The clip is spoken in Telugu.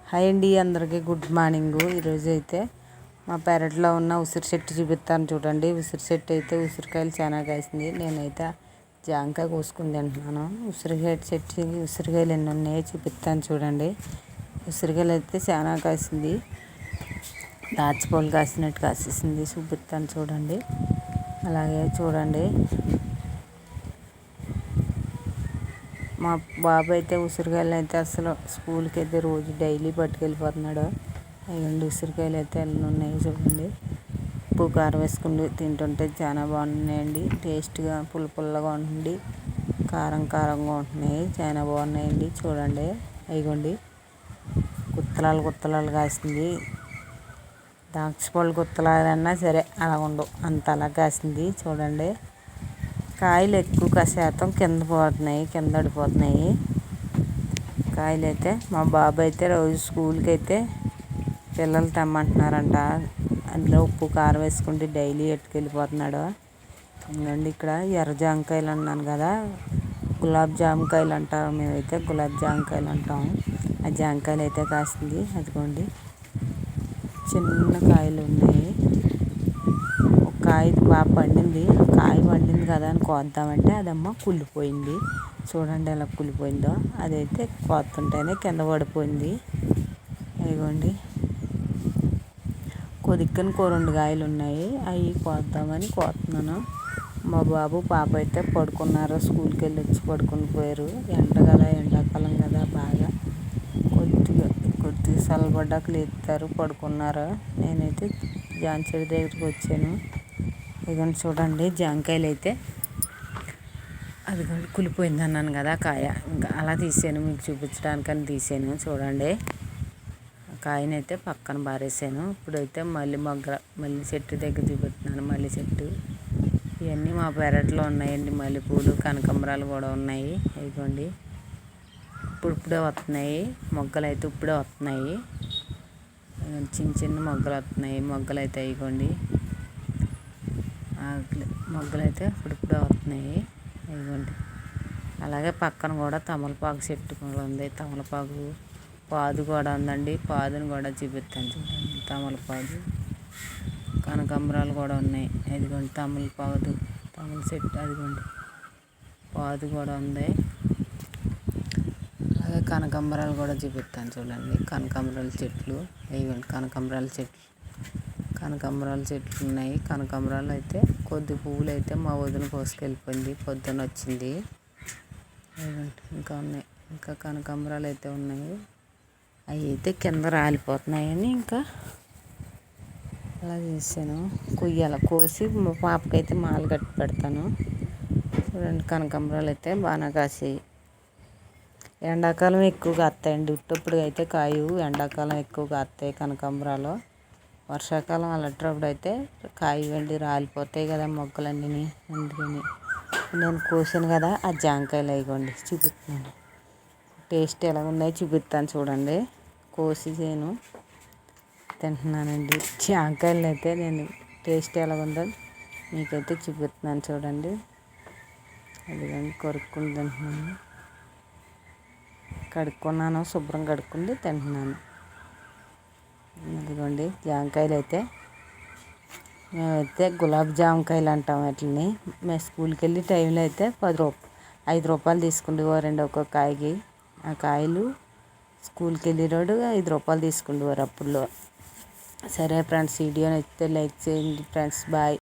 హాయ్ అండి, అందరికీ గుడ్ మార్నింగ్. ఈరోజు అయితే మా పెరట్లో ఉన్న ఉసిరి చెట్టు చూపిస్తాను చూడండి. ఉసిరి చెట్టు అయితే ఉసిరికాయలు చాలా కాసింది. నేనైతే జాంకాయ కోసుకుని తింటున్నాను. ఉసిరికాయలు ఎన్ని ఉన్నాయో చూపిస్తాను చూడండి. ఉసిరికాయలు అయితే చాలా కాసింది, దాచిపళ్ళు కాసినట్టు కాసేసింది. చూపిస్తాను చూడండి. అలాగే చూడండి, మా బాబు అయితే ఉసిరికాయలు అయితే అసలు స్కూల్కి అయితే రోజు డైలీ పట్టుకెళ్ళిపోతున్నాడు. అయ్యండి ఉసిరికాయలు అయితే ఎన్ని ఉన్నాయి చూడండి. ఉప్పు కారం వేసుకుని తింటుంటే చాలా బాగున్నాయండి. టేస్ట్గా పుల్లగా ఉండి కారంగా ఉంటున్నాయి. చాలా బాగున్నాయండి చూడండి. అయిగోండి గుత్తలాలు కాసింది. ద్రాక్షపళ్ళు గుత్తలాలన్నా సరే అలా ఉండవు, అంత అలా కాసింది చూడండి. కాయలు ఎక్కువ శాతం కింద పడిపోతున్నాయి కాయలు అయితే. మా బాబు అయితే రోజు స్కూల్కి అయితే పిల్లలు తెమ్మంటున్నారంట. అందులో ఉప్పు కారం వేసుకుంటే డైలీ ఎట్టుకెళ్ళిపోతున్నాడు. ఎందుకండి ఇక్కడ ఎర్ర జామకాయలు అన్నాను కదా, గులాబ్ జామకాయలు అంటాం మేమైతే, గులాబ్ జామకాయలు అంటాం. ఆ జామకాయలు అయితే కాసింది. అదిగోండి చిన్న కాయలు ఉన్నాయి. ఒక కాయ బాగా పండింది. కాయ పండింది కదా అని కోద్దామంటే అదమ్మ కుళ్ళిపోయింది. చూడండి ఎలా కుళ్ళిపోయిందో. అదైతే కోస్తుంటేనే కింద పడిపోయింది. ఇదిగోండి కొదిక్కని 2 కాయలు ఉన్నాయి. అవి కోద్దామని కోస్తున్నాను. మా బాబు పాప అయితే పడుకున్నారు, స్కూల్కి వెళ్ళి వచ్చి పడుకుని పోయారు. ఎండాకాలం కదా, బాగా కొద్దిగా చల్లబడ్డాక లేస్తారు, పడుకున్నారు. నేనైతే జామ చెట్టు దగ్గరికి వచ్చాను. ఇదిగోండి చూడండి, జామకాయలు అయితే అది కులిపోయింది అన్నాను కదా కాయ, ఇంకా అలా తీసాను మీకు చూపించడానికని తీసాను చూడండి. కాయనైతే పక్కన బారేసాను. ఇప్పుడైతే మళ్ళీ చెట్టు దగ్గర చూపిస్తున్నాను. మల్లె చెట్టు ఇవన్నీ మా పెరట్లో ఉన్నాయండి. మల్లెపూలు, కనకాంబరాలు కూడా ఉన్నాయి. ఇదిగోండి ఇప్పుడే వస్తున్నాయి మొగ్గలు అయితే, ఇప్పుడే వస్తున్నాయి. చిన్న మొగ్గలు వస్తున్నాయి. మొగ్గలు అయితే ఇదిగోండి, మొగ్గలు అయితే ఇప్పుడే వస్తున్నాయి. ఇదిగోండి అలాగే పక్కన కూడా తమలపాకు చెట్టు కూడా ఉంది. తమలపాకు పాదు కూడా ఉందండి. పాదును కూడా చూపిస్తాను చూడండి. తమలపాకు, కనకాంబరాలు కూడా ఉన్నాయి. ఇదిగోండి తమల చెట్టు, అదిగోండి పాదు కూడా ఉంది. అలాగే కనకాంబరాలు కూడా చూపిస్తాను చూడండి. కనకాంబరాల చెట్లు, ఇదిగోండి కనకాంబరాల చెట్లు ఉన్నాయి. కనకాంబరాలు అయితే కొద్ది పువ్వులు అయితే మా వదిన కోసుకెళ్ళిపోయింది, పొద్దున్న వచ్చింది. ఇంకా ఉన్నాయి, ఇంకా కనకాంబరాలు అయితే ఉన్నాయి. అవి అయితే కింద రాలిపోతున్నాయని ఇంకా అలా చేశాను. కోసి మా పాపకైతే మాల కట్టి పెడతాను. చూడండి కనకాంబరాలు అయితే బాగా కాసాయి. ఎండాకాలం ఎక్కువగా వస్తాయండి. ఉట్టప్పుడు అయితే కాయు, ఎండాకాలం ఎక్కువగా వస్తాయి కనకాంబరాలు. వర్షాకాలం అలాంటప్పుడు అయితే కాయవండి రాలిపోతాయి కదా మొక్కలన్నీ. అందుకని నేను కోసాను కదా ఆ జాంకాయలు అయిగోండి చూపిస్తున్నాను. టేస్ట్ ఎలా ఉన్నాయో చూపిస్తాను చూడండి. కోసి నేను తింటున్నానండి. జాంకాయలు అయితే నేను టేస్ట్ ఎలా ఉందో మీకైతే చూపిస్తున్నాను చూడండి. అదిగోండి కొరుక్కుని తింటున్నాను. కడుక్కున్నాను, శుభ్రం కడుక్కుంది తింటున్నాను. అదిగోండి జామకాయలు అయితే, మేమైతే గులాబ్ జామకాయలు అంటాం వాటిని. మేము స్కూల్కి వెళ్ళే టైంలో అయితే 5 రూపాయలు తీసుకుండేవారు అండి ఒక్కొక్క కాయకి. ఆ కాయలు స్కూల్కి వెళ్ళేవాడు 5 రూపాయలు తీసుకుండేవారు అప్పుడులో. సరే ఫ్రెండ్స్, వీడియో నచ్చితే లైక్ చేయండి ఫ్రెండ్స్. బాయ్.